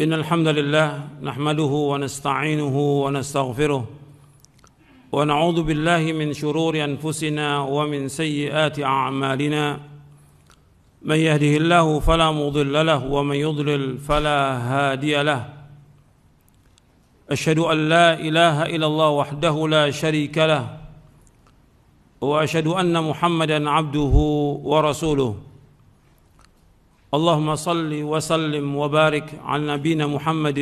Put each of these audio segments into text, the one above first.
إن الحمد لله نحمده ونستعينه ونستغفره ونعوذ بالله من شرور أنفسنا ومن سيئات أعمالنا من يهده الله فلا مضل له ومن يضلل فلا هادي له أشهد أن لا إله إلا الله وحده لا شريك له وأشهد أن محمدا عبده ورسوله اللهم صل وسلم وبارك على نبينا محمد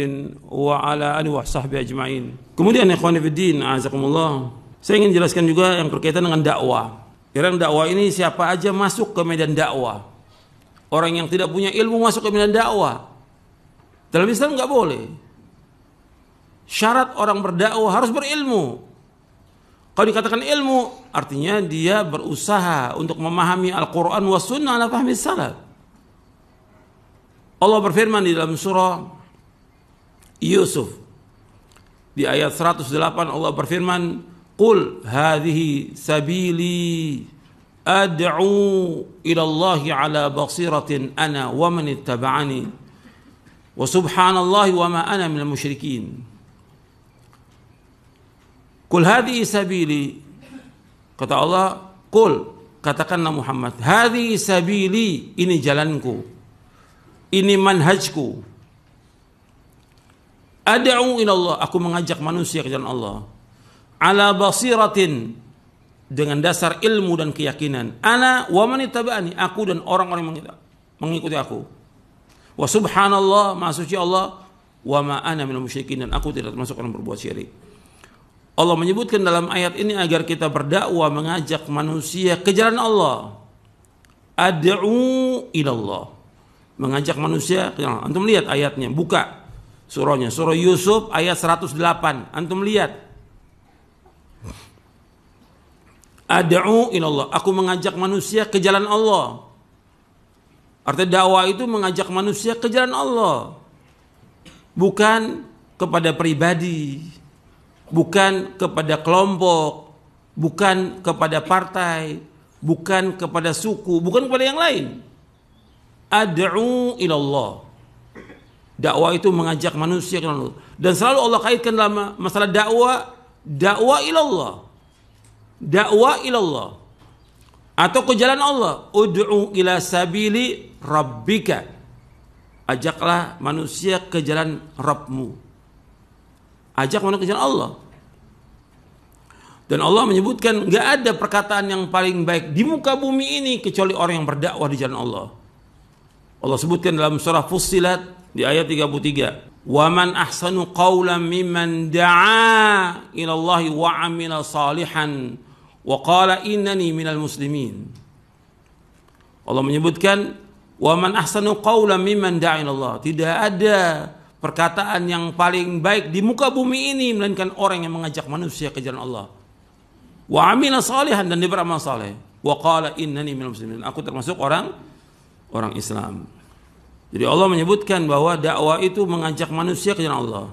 وعلى آله وصحbihi ajma'in. Kemudian ikhwan fillah, azakumullah, saya ingin jelaskan juga yang berkaitan dengan dakwah. Karena dakwah ini siapa aja masuk ke medan dakwah. Orang yang tidak punya ilmu masuk ke medan dakwah. Dalam Islam enggak boleh. Syarat orang berdakwah harus berilmu. Kalau dikatakan ilmu, artinya dia berusaha untuk memahami Al-Quran wa sunnah ala fahmi salaf. Allah berfirman di dalam surah Yusuf di ayat 108, Allah berfirman, "Qul hadhihi sabili ad'u ila Allah ala basiratin ana wa man ittaba'ani wa subhanallahi wa ma ana minal musyrikin." Qul hadhihi sabili, kata Allah, qul, katakanlah Muhammad, hadhihi sabili, ini jalanku, ini manhajku. Ad'u ila Allah, aku mengajak manusia ke jalan Allah. Ala basiratin, dengan dasar ilmu dan keyakinan. Ana wa man ittaba'ani, aku dan orang-orang yang mengikuti aku. Wa subhanallah, maha suci Allah, wa ma ana minal musyrikin, dan aku tidak termasuk orang berbuat syirik. Allah menyebutkan dalam ayat ini agar kita berdakwah mengajak manusia ke jalan Allah. Ad'u ila Allah, mengajak manusia ke jalan Allah. Antum lihat ayatnya, buka surahnya, surah Yusuf ayat 108. Antum lihat. Ad'u ila Allah, aku mengajak manusia ke jalan Allah. Artinya dakwah itu mengajak manusia ke jalan Allah. Bukan kepada pribadi, bukan kepada kelompok, bukan kepada partai, bukan kepada suku, bukan kepada yang lain. Ad'u ilallah. Dakwah itu mengajak manusia ke Allah. Dan selalu Allah kaitkan dalam masalah dakwah, dakwah ilallah. Dakwah ilallah. Atau ke jalan Allah. Ud'u ila sabili rabbika. Ajaklah manusia ke jalan Rabbmu. Ajak manusia ke jalan Allah. Dan Allah menyebutkan enggak ada perkataan yang paling baik di muka bumi ini kecuali orang yang berdakwah di jalan Allah. Allah sebutkan dalam surah Fussilat di ayat 33, "Wa man ahsanu qawlan mimman da'a ila Allah wa 'amila salihan wa qala innani minal muslimin." Allah menyebutkan, "Wa man ahsanu qawlan mimman da'a ila Allah." Tidak ada perkataan yang paling baik di muka bumi ini melainkan orang yang mengajak manusia ke jalan Allah. Wa 'amila salihan, dan dia beramal saleh. Wa qala innani minal muslimin, aku termasuk orang Islam. Jadi Allah menyebutkan bahwa dakwah itu mengajak manusia ke jalan Allah.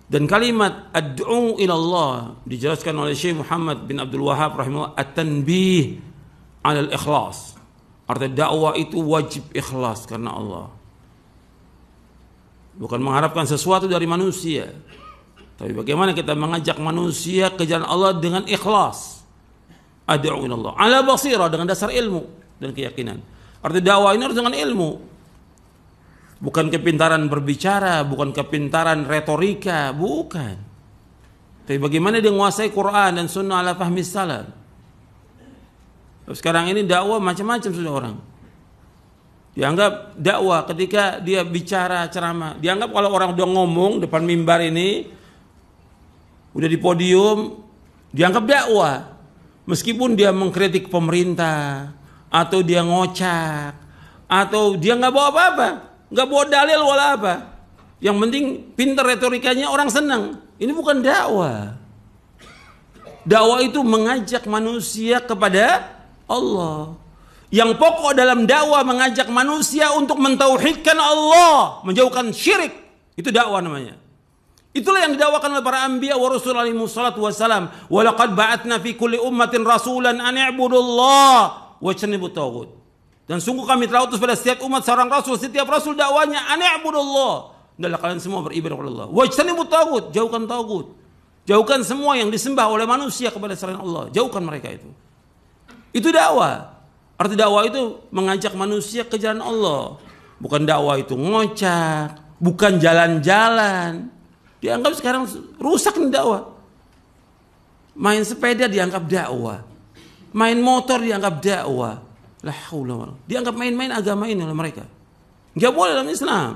Dan kalimat ad'u ila Allah dijelaskan oleh Syekh Muhammad bin Abdul Wahhab rahimahullah, at-tanbih 'ala al-ikhlas. Artinya dakwah itu wajib ikhlas karena Allah. Bukan mengharapkan sesuatu dari manusia, tapi bagaimana kita mengajak manusia ke jalan Allah dengan ikhlas. Ad'u ila Allah ala basirah, dengan dasar ilmu dan keyakinan. Artinya dakwah ini harus dengan ilmu. Bukan kepintaran berbicara, bukan kepintaran retorika, bukan. Tapi bagaimana dia menguasai Quran dan sunnah ala fahmi salaf. Sekarang ini dakwah macam-macam sudah orang. Dianggap dakwah ketika dia bicara ceramah. Dianggap kalau orang udah ngomong depan mimbar ini, udah di podium, dianggap dakwah. Meskipun dia mengkritik pemerintah, atau dia ngocak, atau dia nggak bawa apa-apa, nggak bawa dalil wala apa. Yang penting pintar retorikanya, orang senang. Ini bukan dakwah. Dakwah itu mengajak manusia kepada Allah. Yang pokok dalam dakwah mengajak manusia untuk mentauhidkan Allah, menjauhkan syirik. Itu dakwah namanya. Itulah yang didakwakan oleh para anbiya wa rasul alaihi wassalatu wassalam. Wa laqad ba'atna fi kulli ummatin rasulan an i'budullah wajtanibut taghut. Dan sungguh kami telah utus pada setiap umat seorang rasul. Setiap rasul dakwanya an i'budullah, adalah kalian semua beribadah kepada Allah. Wajtanibut tagut, jauhkan tagut. Jauhkan semua yang disembah oleh manusia kepada selain Allah. Jauhkan mereka itu. Itu dakwah. Arti dakwah itu mengajak manusia ke jalan Allah. Bukan dakwah itu ngocak, bukan jalan-jalan. Dianggap sekarang rusak nih dakwah. Main sepeda dianggap dakwah. Main motor dianggap dakwah. La haula wala. Dianggap main-main agama ini oleh mereka. Enggak boleh dalam Islam.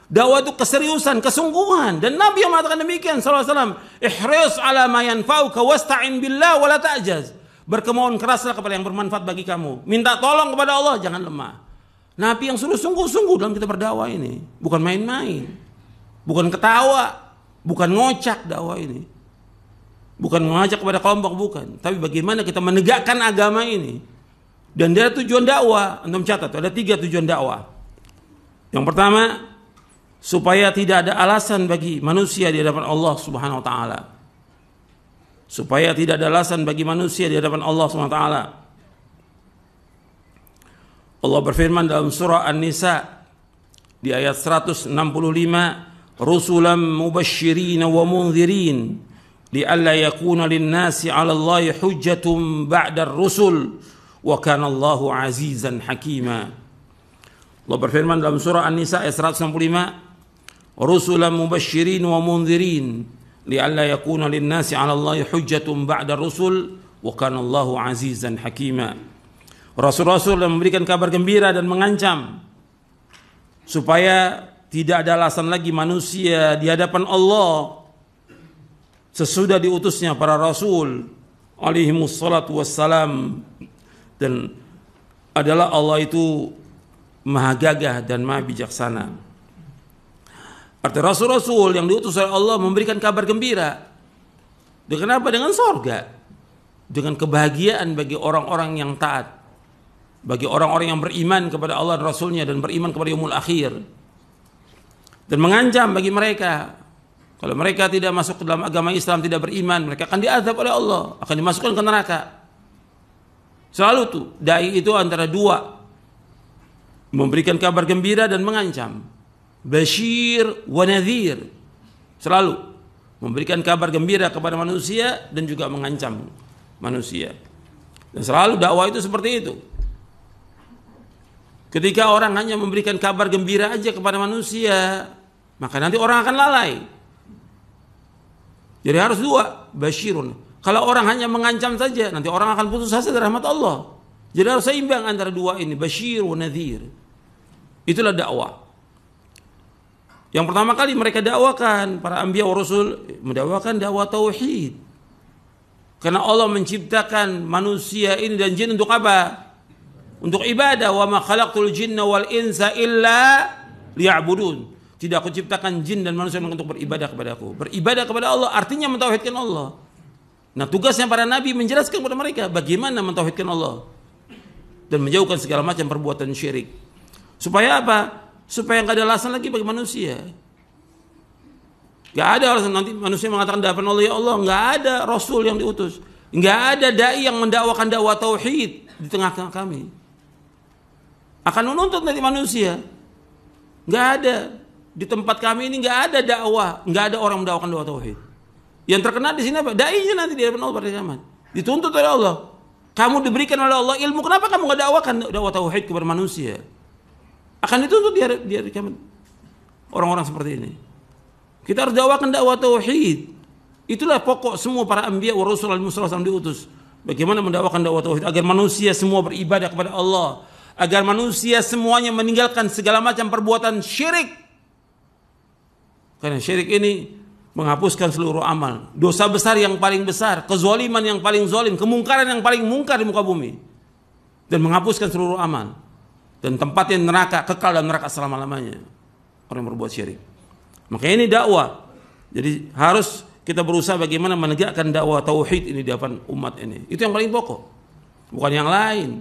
Dakwah itu keseriusan, kesungguhan. Dan Nabi yang mengatakan demikian sallallahu alaihi wasallam, "Ihris 'ala ma yanfa'uka wasta'in billah wa la ta'jaz." Berkemauan keraslah kepada yang bermanfaat bagi kamu. Minta tolong kepada Allah, jangan lemah. Nabi yang suruh sungguh-sungguh dalam kita berdakwah ini, bukan main-main. Bukan ketawa, bukan ngocak dakwah ini. Bukan mengajak kepada kelompok, bukan. Tapi bagaimana kita menegakkan agama ini. Dan dia tujuan dakwah. Antum catat, ada 3 tujuan dakwah. Yang pertama, supaya tidak ada alasan bagi manusia di hadapan Allah Subhanahu wa taala. Supaya tidak ada alasan bagi manusia di hadapan Allah Subhanahu wa taala. Allah berfirman dalam surah An-Nisa di ayat 165, "Rusulan mubasysyirin wa mundzirin li'alla yakuna lin-nasi 'ala Allahi hujjatun ba'da ar-rusul wa kana Allahu 'azizan hakima." Allah berfirman dalam surah An-Nisa ayat 165, "Rusulan mubasysyirin wa mundzirin li'alla yakuna lin-nasi 'ala Allahi hujjatun ba'da ar-rusul wa kana Allahu 'azizan hakima." Rasul-rasul yang memberikan kabar gembira dan mengancam supaya tidak ada alasan lagi manusia di hadapan Allah sesudah diutusnya para rasul alaihimus salatu wassalam. Dan adalah Allah itu maha gagah dan maha bijaksana. Arti rasul-rasul yang diutus oleh Allah memberikan kabar gembira. Dengan apa? Dengan sorga. Dengan kebahagiaan bagi orang-orang yang taat. Bagi orang-orang yang beriman kepada Allah dan Rasulnya dan beriman kepada yaumul akhir. Dan mengancam bagi mereka, kalau mereka tidak masuk ke dalam agama Islam, tidak beriman, mereka akan diazab oleh Allah, akan dimasukkan ke neraka. Selalu tuh, dai itu antara dua, memberikan kabar gembira dan mengancam. Basyir wa nadhir. Selalu memberikan kabar gembira kepada manusia dan juga mengancam manusia. Dan selalu dakwah itu seperti itu. Ketika orang hanya memberikan kabar gembira aja kepada manusia, maka nanti orang akan lalai. Jadi harus dua, basyirun. Kalau orang hanya mengancam saja, nanti orang akan putus asa dari rahmat Allah. Jadi harus seimbang antara dua ini, basyir wa nadhir. Itulah dakwah. Yang pertama kali mereka dakwakan, para anbiya wa rasul mendakwakan dakwah tauhid. Karena Allah menciptakan manusia ini dan jin untuk apa? Untuk ibadah. Wa ma khalaqtul jinna wal insa illa liya'budun. Tidak aku ciptakan jin dan manusia untuk beribadah kepadaku. Beribadah kepada Allah artinya mentauhidkan Allah. Nah, tugasnya para nabi menjelaskan kepada mereka bagaimana mentauhidkan Allah dan menjauhkan segala macam perbuatan syirik. Supaya apa? Supaya enggak ada alasan lagi bagi manusia. Enggak ada alasan nanti manusia mengatakan di hadapan Allah, ya Allah, enggak ada rasul yang diutus. Enggak ada dai yang mendakwakan dakwah tauhid di tengah-tengah kami. Akan menuntut nanti manusia. Enggak ada. Di tempat kami ini enggak ada dakwah, enggak ada orang mendakwakan dakwah tauhid. Yang terkena di sini apa? Dai-nya nanti di hadapan Allah pada zaman. Dituntut oleh Allah. Kamu diberikan oleh Allah ilmu, kenapa kamu enggak dakwakan dakwah tauhid kepada manusia? Akan dituntut di hari kiamat orang-orang seperti ini. Kita harus dakwakan dakwah tauhid. Itulah pokok semua para anbiya wa rasul al-muslim diutus. Bagaimana mendakwakan dakwah tauhid agar manusia semua beribadah kepada Allah, agar manusia semuanya meninggalkan segala macam perbuatan syirik. Karena syirik ini menghapuskan seluruh amal. Dosa besar yang paling besar, kezaliman yang paling zalim, kemungkaran yang paling mungkar di muka bumi. Dan menghapuskan seluruh amal. Dan tempatnya neraka, kekal dalam neraka selama-lamanya. Orang yang berbuat syirik. Makanya ini dakwah. Jadi harus kita berusaha bagaimana menegakkan dakwah tauhid ini di depan umat ini. Itu yang paling pokok. Bukan yang lain.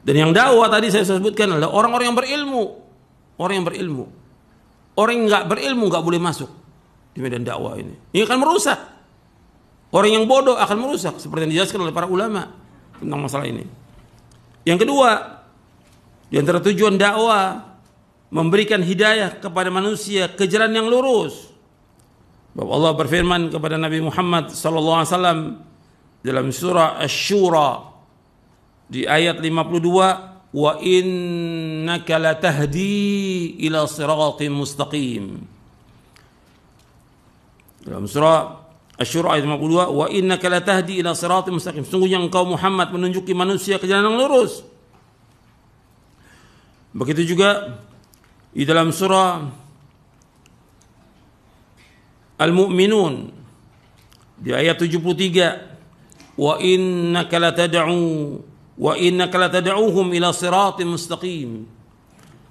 Dan yang dakwah tadi saya sebutkan adalah orang-orang yang berilmu. Orang yang berilmu. Orang yang enggak berilmu enggak boleh masuk di medan dakwah ini. Ini akan merusak. Orang yang bodoh akan merusak seperti yang dijelaskan oleh para ulama tentang masalah ini. Yang kedua, di antara tujuan dakwah memberikan hidayah kepada manusia ke jalan yang lurus. Bahwa Allah berfirman kepada Nabi Muhammad sallallahu alaihi wasallam dalam surah Asy-Syura di ayat 52, wa innaka latahdi ila siratim mustaqim. Dalam surah Asy-Syura ayat 52, wa innaka latahdi ila siratim mustaqim. Sungguhnya engkau Muhammad menunjuki manusia ke jalan yang lurus. Begitu juga di dalam surah Al-Mu'minun di ayat 73, wa innaka latad'uhum ila siratim mustaqim.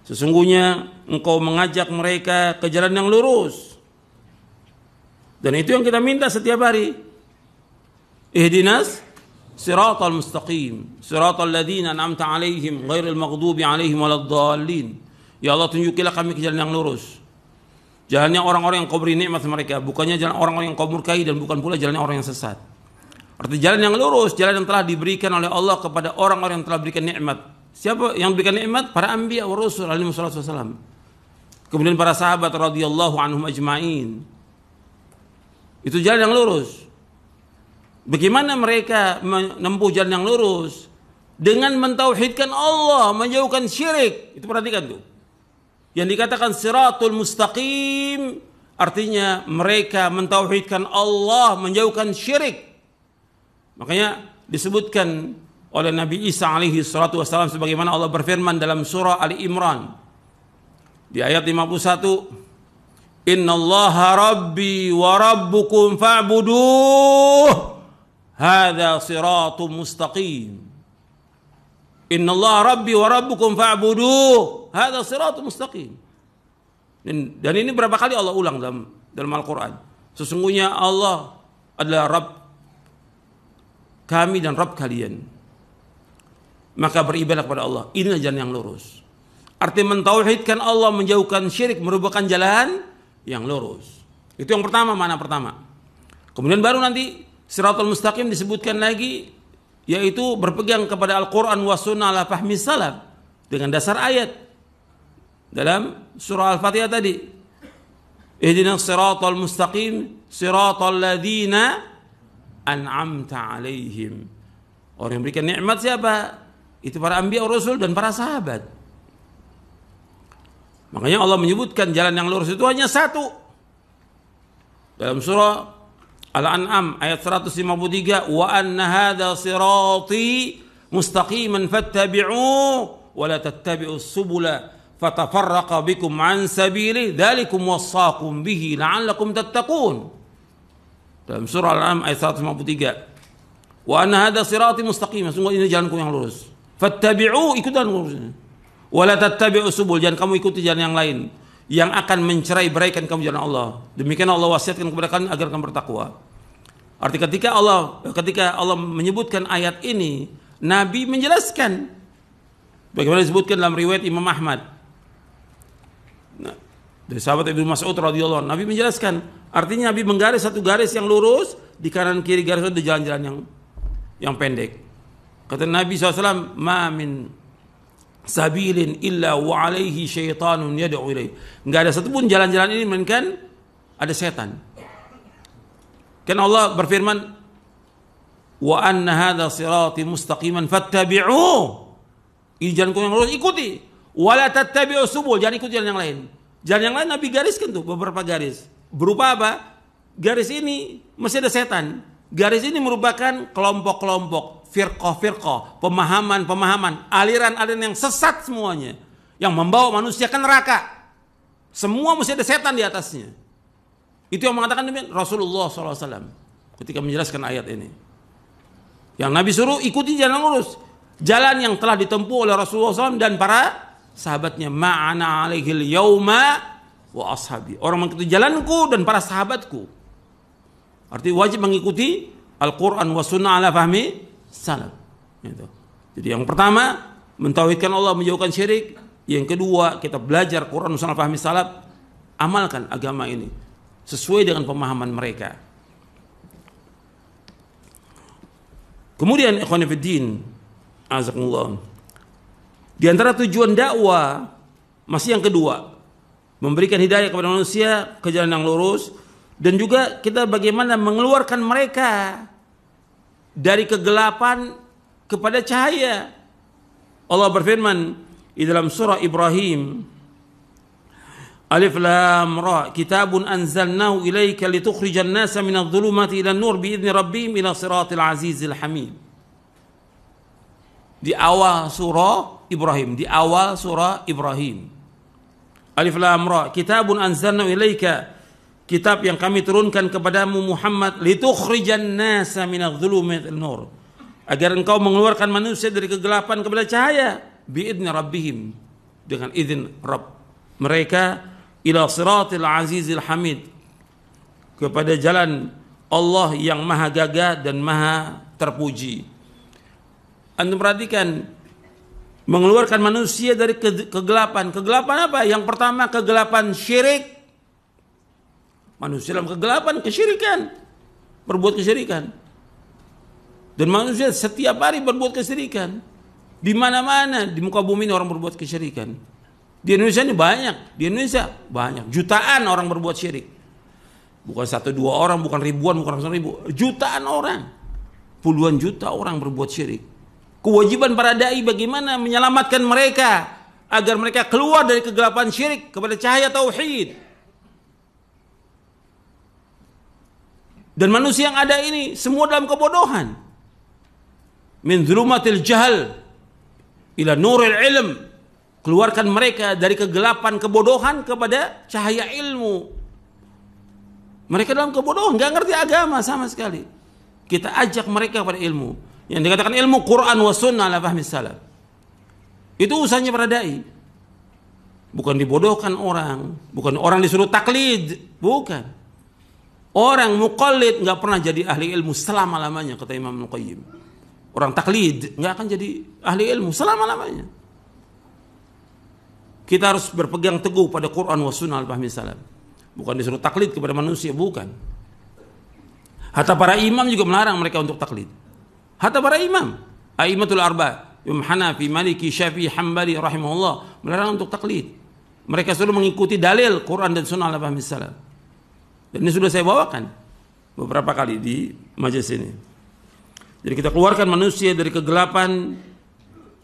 Sesungguhnya engkau mengajak mereka ke jalan yang lurus. Dan itu yang kita minta setiap hari. Ihdinas siratal mustaqim, siratal ladzina an'amta 'alaihim ghairil maghdubi 'alaihim waladdallin. Ya Allah, tunjukilah kami ke jalan yang lurus. Jalannya orang-orang yang kau beri nikmat mereka, bukannya jalan orang-orang yang kau murkai, dan bukan pula jalannya orang yang sesat. Arti jalan yang lurus, jalan yang telah diberikan oleh Allah kepada orang-orang yang telah berikan nikmat. Siapa yang berikan nikmat? Para anbiya wa rasul alaihi wasallam. Kemudian para sahabat radhiyallahu anhum ajma'in. Itu jalan yang lurus. Bagaimana mereka menempuh jalan yang lurus? Dengan mentauhidkan Allah, menjauhkan syirik. Itu perhatikan tuh. Yang dikatakan siratul mustaqim artinya mereka mentauhidkan Allah, menjauhkan syirik. Makanya disebutkan oleh Nabi Isa alaihi salatu wassalam sebagaimana Allah berfirman dalam surah Ali Imran di ayat 51, innallaha rabbi wa rabbukum fa'buduh hadza siratum mustaqim. Innallaha rabbi wa rabbukum fa'buduh hadza siratum mustaqim. Dan ini berapa kali Allah ulang dalam Al-Qur'an. Sesungguhnya Allah adalah Rabb kami dan Rabb kalian. Maka beribadah kepada Allah. Inilah jalan yang lurus. Arti mentauhidkan Allah, menjauhkan syirik, merupakan jalan yang lurus. Itu yang pertama, mana pertama. Kemudian baru nanti siratul mustaqim disebutkan lagi, yaitu berpegang kepada Al-Quran wa sunnah ala fahmi salaf dengan dasar ayat dalam surah Al-Fatihah tadi. Ihdinas siratal mustaqim siratal ladzina an'amta alaihim. Orang yang berikan nikmat siapa? Itu para anbiya rasul dan para sahabat. Makanya Allah menyebutkan jalan yang lurus itu hanya satu. Dalam surah Al-An'am ayat 153, wa anna hadza sirati mustaqiman fattabi'uhu wa la tattabi'us subula fatafarraqa bikum an sabili dzalikum wassaqum bihi la'allakum tattaqun. Dalam surah Al-An'am ayat 153, wa anna hadza sirati mustaqiman, sungguh ini jalanku yang lurus. Fattabi'uhu, ikutan lurusnya. Wa la tattabi'us subul, jangan kamu ikuti jalan yang lain yang akan mencerai-beraikan kamu jalan Allah. Demikian Allah wasiatkan kepada kalian agar kamu bertakwa. Arti ketika Allah menyebutkan ayat ini, Nabi menjelaskan bagaimana disebutkan dalam riwayat Imam Ahmad. Nah, dari sahabat Ibnu Mas'ud radhiyallahu anhu, Nabi menjelaskan, artinya Nabi menggaris satu garis yang lurus, di kanan kiri garis itu jalan-jalan yang pendek. Kata Nabi SAW, ma min sabilin illa wa alaihi syaitanun yad'u ilaihi. Enggak ada satupun jalan-jalan ini melainkan ada setan. Kan Allah berfirman, wa anna hadza sirati mustaqiman fattabi'uhu. Ini jalanku yang lurus, ikuti. Wa la tattabi'us subul, jangan ikuti jalan yang lain. Jalan yang lain Nabi gariskan tuh beberapa garis. Berupa apa? Garis ini masih ada setan. Garis ini merupakan kelompok-kelompok, firqah-firqah, pemahaman-pemahaman, aliran-aliran yang sesat semuanya, yang membawa manusia ke neraka. Semua mesti ada setan di atasnya. Itu yang mengatakan demikian Rasulullah SAW ketika menjelaskan ayat ini. Yang Nabi suruh ikuti jalan lurus, jalan yang telah ditempuh oleh Rasulullah SAW dan para sahabatnya. Ma'ana alaihil yauma wa ashabi. Orang mengikuti jalanku dan para sahabatku. Arti wajib mengikuti Al-Quran wa sunnah ala fahmi salaf. Jadi yang pertama, mentauhidkan Allah, menjauhkan syirik. Yang kedua, kita belajar Quran wa sunnah ala fahmi salaf. Amalkan agama ini sesuai dengan pemahaman mereka. Kemudian ikhwan fillah, azakumullah, di antara tujuan dakwah Masih yang kedua, memberikan hidayah kepada manusia ke jalan yang lurus, dan juga kita bagaimana mengeluarkan mereka dari kegelapan kepada cahaya. Allah berfirman di dalam surah Ibrahim, Alif Lam Ra, kitabun anzalnahu ilaika litukhrijan nasa minadh dhulumati ilan nur biidzni rabbihim ila siratil azizil hamid. Di awal surah Ibrahim, di awal surah Ibrahim. Alif Lam Ra, kitabun anzalnahu ilaika, kitab yang kami turunkan kepadamu Muhammad, litukhrijan nasa minadh dhulumati ilan nur, agar engkau mengeluarkan manusia dari kegelapan kepada cahaya, biidzni rabbihim, dengan izin Rabb mereka, ila siratil azizil hamid, kepada jalan Allah yang maha gagah dan maha terpuji. Antum perhatikan, mengeluarkan manusia dari kegelapan. Kegelapan apa? Yang pertama kegelapan syirik. Manusia dalam kegelapan kesyirikan, berbuat kesyirikan. Dan manusia setiap hari berbuat kesyirikan. Di mana-mana di muka bumi ini orang berbuat kesyirikan. Di Indonesia ini banyak, di Indonesia banyak, jutaan orang berbuat syirik. Bukan 1-2 orang, bukan ribuan, bukan ratusan ribu, jutaan orang, puluhan juta orang berbuat syirik. Kewajiban para dai bagaimana menyelamatkan mereka agar mereka keluar dari kegelapan syirik kepada cahaya tauhid. Dan manusia yang ada ini semua dalam kebodohan. Min dhulumatil jahl ila nuril ilm. Keluarkan mereka dari kegelapan kebodohan kepada cahaya ilmu. Mereka dalam kebodohan, gak ngerti agama sama sekali. Kita ajak mereka pada ilmu. Yang dikatakan ilmu Quran wa sunnah ala fahmi salaf. Itu usahanya para dai. Bukan dibodohkan orang, bukan orang disuruh taklid, bukan. Orang muqallid nggak pernah jadi ahli ilmu selama-lamanya, kata Imam Al-Qayyim. Orang taklid nggak akan jadi ahli ilmu selama-lamanya. Kita harus berpegang teguh pada Quran wa sunnah al-fahmi salaf. Bukan disuruh taklid kepada manusia, bukan. Hatta para imam juga melarang mereka untuk taklid. Hatta para imam, A'immatul Arba', Imam Hanafi, Maliki, Syafi'i, Hambali rahimahullah melarang untuk taklid. Mereka sudah mengikuti dalil Quran dan sunnah al-fahmi salaf. Dan ini sudah saya bawakan beberapa kali di majelis ini. Jadi kita keluarkan manusia dari kegelapan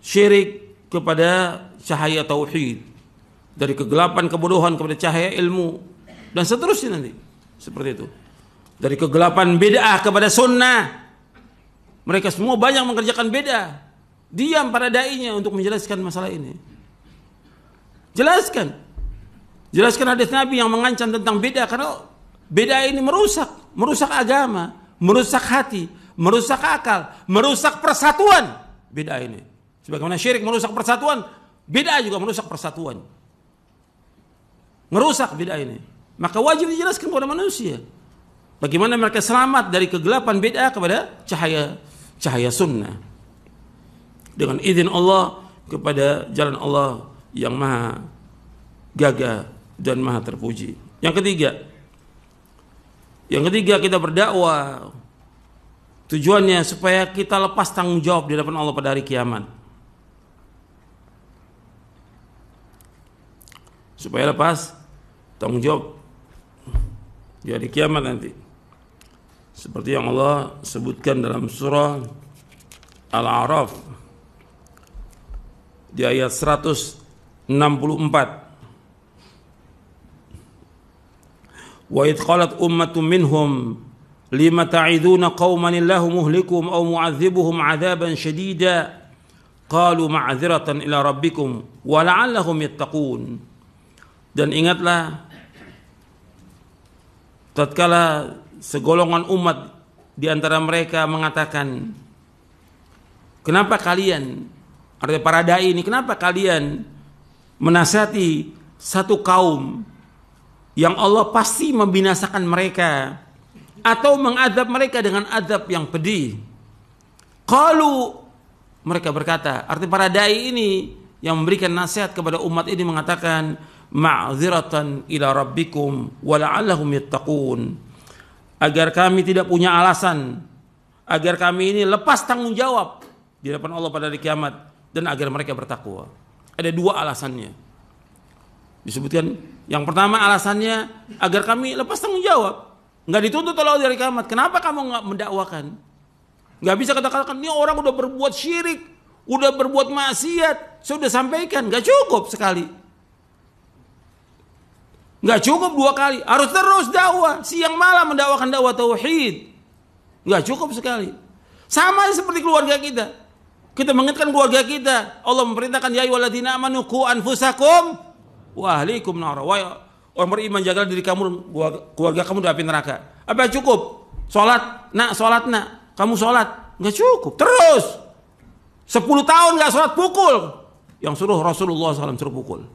syirik kepada cahaya tauhid, dari kegelapan kebodohan kepada cahaya ilmu, dan seterusnya nanti seperti itu. Dari kegelapan bid'ah kepada sunnah. Mereka semua banyak mengerjakan bid'ah. Diam para dai-nya untuk menjelaskan masalah ini. Jelaskan hadis Nabi yang mengancam tentang bid'ah, karena bid'ah ini merusak agama, merusak hati, merusak akal, merusak persatuan. Bid'ah ini, sebagaimana syirik merusak persatuan, bid'ah juga merusak persatuan. Merusak bid'ah ini. Maka wajib dijelaskan kepada manusia bagaimana mereka selamat dari kegelapan bid'ah kepada cahaya sunnah, dengan izin Allah kepada jalan Allah yang maha gagah dan maha terpuji. Yang ketiga kita berdakwah tujuannya supaya kita lepas tanggung jawab di hadapan Allah pada hari kiamat. Supaya lepas tanggung jawab di hari kiamat nanti. Seperti yang Allah sebutkan dalam surah Al-A'raf di ayat 164. Wa idh qalat ummatun minhum lima ta'iduna qauman illahu muhlikuhum aw mu'adzibuhum 'adzaban shadida qalu ma'dziratan ila rabbikum wa la'allahum yattaqun. Dan ingatlah tatkala segolongan umat di antara mereka mengatakan, kenapa kalian, artinya para dai ini, kenapa kalian menasihati satu kaum yang Allah pasti membinasakan mereka atau mengadab mereka dengan adab yang pedih? Qalu, mereka berkata, artinya para dai ini yang memberikan nasihat kepada umat ini mengatakan, ma'dziratan ila rabbikum wa la'allahum yattaqun, agar kami tidak punya alasan, agar kami ini lepas tanggung jawab di hadapan Allah pada hari kiamat, dan agar mereka bertakwa. Ada dua alasannya. Disebutkan yang pertama alasannya agar kami lepas tanggung jawab. Nggak dituntut oleh Allah dari kiamat. Kenapa kamu nggak mendakwakan? Nggak bisa katakan ini orang udah berbuat syirik, udah berbuat maksiat, saya udah sampaikan. Nggak cukup sekali. Nggak cukup 2 kali. Harus terus dakwah. Siang malam mendakwakan dakwah tauhid. Nggak cukup sekali. Sama seperti keluarga kita. Kita mengingatkan keluarga kita. Allah memerintahkan ya ayyuhalladzina amanu qu anfusakum wa ahlikum nar. Orang beriman, jaga diri kamu, keluarga kamu dari api neraka. Apa cukup? Salat, nak. Kamu salat, enggak cukup. Terus 10 tahun enggak salat, pukul. Yang suruh Rasulullah SAW suruh pukul.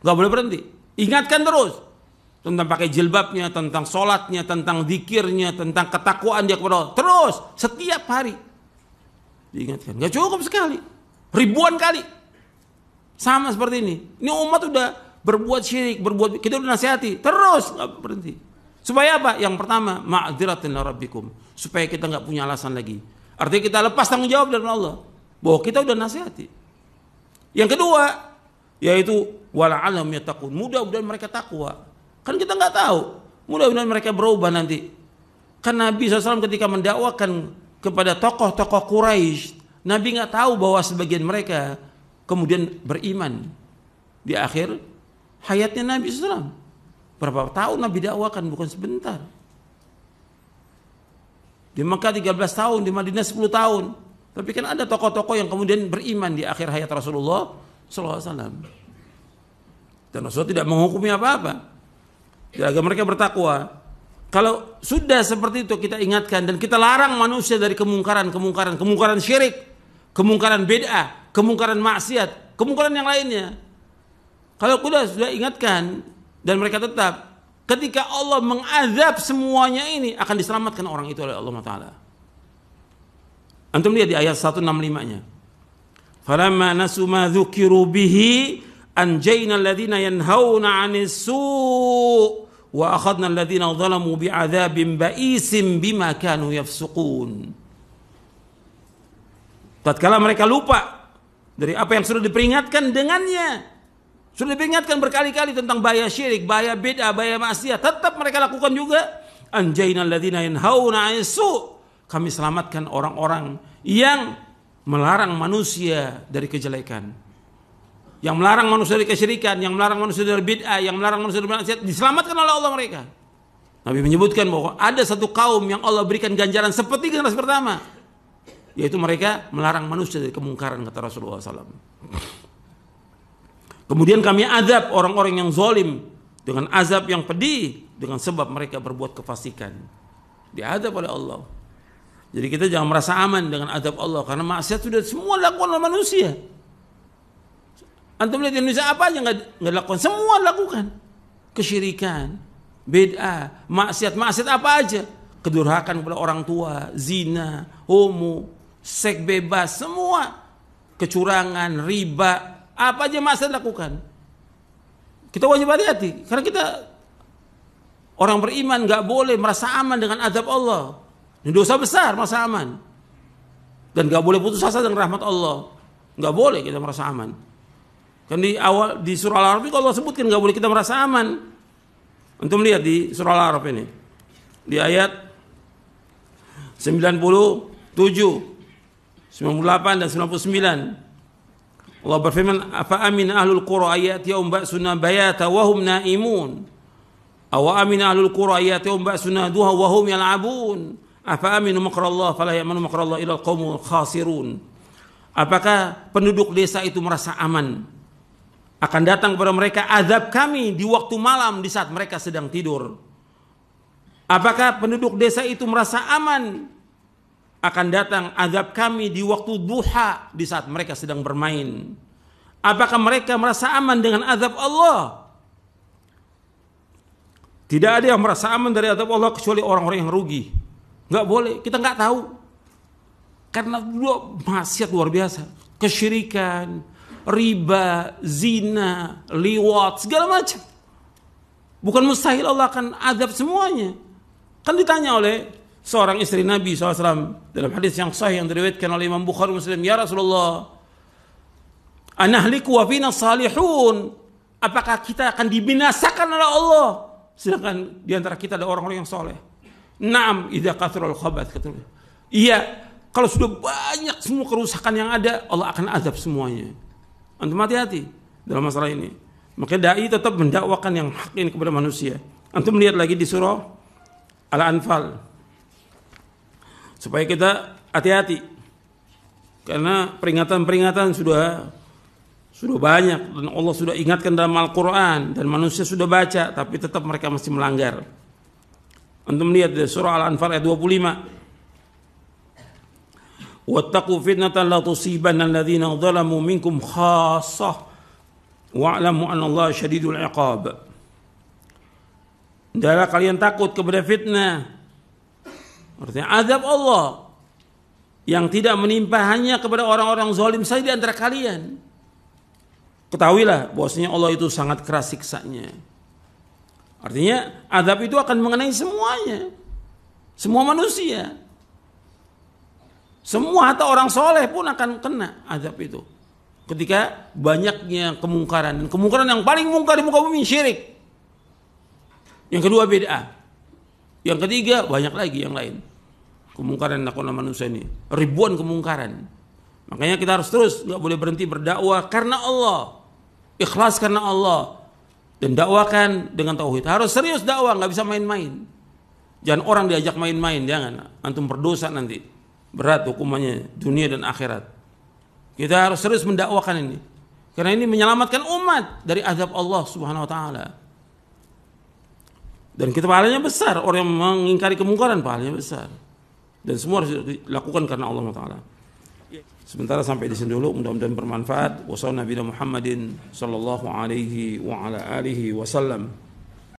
Enggak boleh berhenti. Ingatkan terus tentang pakai jilbabnya, tentang salatnya, tentang zikirnya, tentang ketakwaan dia kepada Allah. Terus setiap hari diingatkan. Enggak cukup sekali. Ribuan kali. Sama seperti ini. Ini umat udah berbuat syirik, kita udah nasihati, terus nggak berhenti. Supaya apa? Yang pertama, ma'dziratan rabbikum, supaya kita nggak punya alasan lagi. Artinya kita lepas tanggung jawab dari Allah bahwa kita udah nasihati. Yang kedua, yaitu wala'allahum yattaqun, mudah-mudahan mereka takwa. Kan kita nggak tahu, mudah-mudahan mereka berubah nanti. Kan Nabi SAW ketika mendakwakan kepada tokoh-tokoh Quraisy, Nabi nggak tahu bahwa sebagian mereka kemudian beriman di akhir hayatnya Nabi SAW. Berapa tahun Nabi dakwakan, bukan sebentar. Di Mekah 13 tahun, di Madinah 10 tahun. Tapi kan ada tokoh-tokoh yang kemudian beriman di akhir hayat Rasulullah SAW. Dan Rasulullah tidak menghukumi apa-apa. Agar mereka bertakwa. Kalau sudah seperti itu kita ingatkan dan kita larang manusia dari kemungkaran syirik, kemungkaran bid'ah, kemungkaran maksiat, kemungkaran yang lainnya. Kalau sudah ingatkan dan mereka tetap, ketika Allah mengazab semuanya ini akan diselamatkan orang itu oleh Allah Taala. Antum lihat di ayat 165-nya. Falamma nasu ma dzukiru bihi anjayna alladziina yanhauna 'anis su' wa akhadna alladziina zalamu bi'adzabin ba'isin bima kanu yafsuqun. Tatkala mereka lupa dari apa yang sudah diperingatkan dengannya, sudah diperingatkan berkali-kali tentang bahaya syirik, bahaya bid'ah, bahaya maksiat, tetap mereka lakukan juga. Anjayna alladziina yanhauna 'anis su'. Kami selamatkan orang-orang yang melarang manusia dari kejelekan. Yang melarang manusia dari kesyirikan, yang melarang manusia dari bid'ah, yang melarang manusia dari maksiat, diselamatkan oleh Allah mereka. Nabi menyebutkan bahwa ada satu kaum yang Allah berikan ganjaran seperti generasi pertama, yaitu mereka melarang manusia dari kemungkaran, kata Rasulullah SAW. Kemudian kami azab orang-orang yang zalim dengan azab yang pedih dengan sebab mereka berbuat kefasikan. Diazab oleh Allah. Jadi kita jangan merasa aman dengan azab Allah karena maksiat sudah semua dilakukan oleh manusia. Antum lihat di Indonesia apa aja nggak dilakukan, semua lakukan. Kesyirikan, bid'ah, maksiat apa aja? Kedurhakan kepada orang tua, zina, homo, seks bebas, semua. Kecurangan, riba, apa aja maksiat lakukan. Kita wajib hati-hati karena kita orang beriman nggak boleh merasa aman dengan azab Allah. Ini dosa besar merasa aman. Dan nggak boleh putus asa dengan rahmat Allah. Nggak boleh kita merasa aman. Kan di awal di surah Al-A'raf ini Allah sebutkan nggak boleh kita merasa aman. Antum lihat di surah Al-A'raf ini di ayat 97, 98 dan 99. Allah berfirman, "Afa amin ahlul qura ayatihum ba'suna bayata wa hum naimun. Aw amin ahlul qura ayatihum ba'suna duha wa hum yal'abun. Afa aminu makrallah fala ya'manu makrallah illa al-qaumul khasirun." Apakah penduduk desa itu merasa aman? Akan datang kepada mereka azab kami di waktu malam di saat mereka sedang tidur. Apakah penduduk desa itu merasa aman? Akan datang azab kami di waktu duha di saat mereka sedang bermain. Apakah mereka merasa aman dengan azab Allah? Tidak ada yang merasa aman dari azab Allah kecuali orang-orang yang rugi. Nggak boleh, kita nggak tahu. Karena maksiat luar biasa, kesyirikan, riba, zina, liwat, segala macam. Bukan mustahil Allah akan azab semuanya. Kan ditanya oleh seorang istri Nabi SAW dalam hadis yang sahih yang diriwayatkan oleh Imam Bukhari Muslim, "Ya Rasulullah, anahliku wa fina salihun, apakah kita akan dibinasakan oleh Allah? Sedangkan di antara kita ada orang-orang yang soleh. Naam, idza kathrul khabath, kata beliau. Iya, kalau sudah banyak semua kerusakan yang ada, Allah akan azab semuanya. Antum hati-hati dalam masalah ini. Maka dai tetap mendakwakan yang hak ini kepada manusia. Antum lihat lagi di surah Al-Anfal. Supaya kita hati-hati. Karena peringatan-peringatan sudah banyak dan Allah sudah ingatkan dalam Al-Qur'an dan manusia sudah baca tapi tetap mereka masih melanggar. Antum lihat di surah Al-Anfal ayat 25. Wattaqu fitnatan la tusibanna alladziina zalamu minkum khassah wa'lamu anna Allah syadidul iqab. Hendaklah kalian takut kepada fitnah. Artinya azab Allah yang tidak menimpa hanya kepada orang-orang zalim saja di antara kalian. Ketahuilah bahwasanya Allah itu sangat keras siksanya. Artinya azab itu akan mengenai semuanya. Semua manusia. Semua hatta orang soleh pun akan kena azab itu. Ketika banyaknya kemungkaran. Dan kemungkaran yang paling mungkar di muka bumi syirik. Yang kedua bid'ah. Yang ketiga banyak lagi yang lain. Kemungkaran yang dilakukan manusia ini. Ribuan kemungkaran. Makanya kita harus terus, gak boleh berhenti berdakwah karena Allah. Ikhlas karena Allah. Dan dakwakan dengan tauhid. Harus serius dakwah, gak bisa main-main. Jangan orang diajak main-main, jangan. Antum berdosa nanti. Berat hukumannya dunia dan akhirat. Kita harus serius mendakwakan ini. Karena ini menyelamatkan umat dari azab Allah Subhanahu wa taala. Dan kita pahalanya besar, orang yang mengingkari kemungkaran pahalanya besar. Dan semua harus dilakukan karena Allah taala. Sementara sampai di sini dulu, mudah-mudahan bermanfaat. Wassallallahu Nabi Muhammadin sallallahu alaihi wa ala alihi wasallam.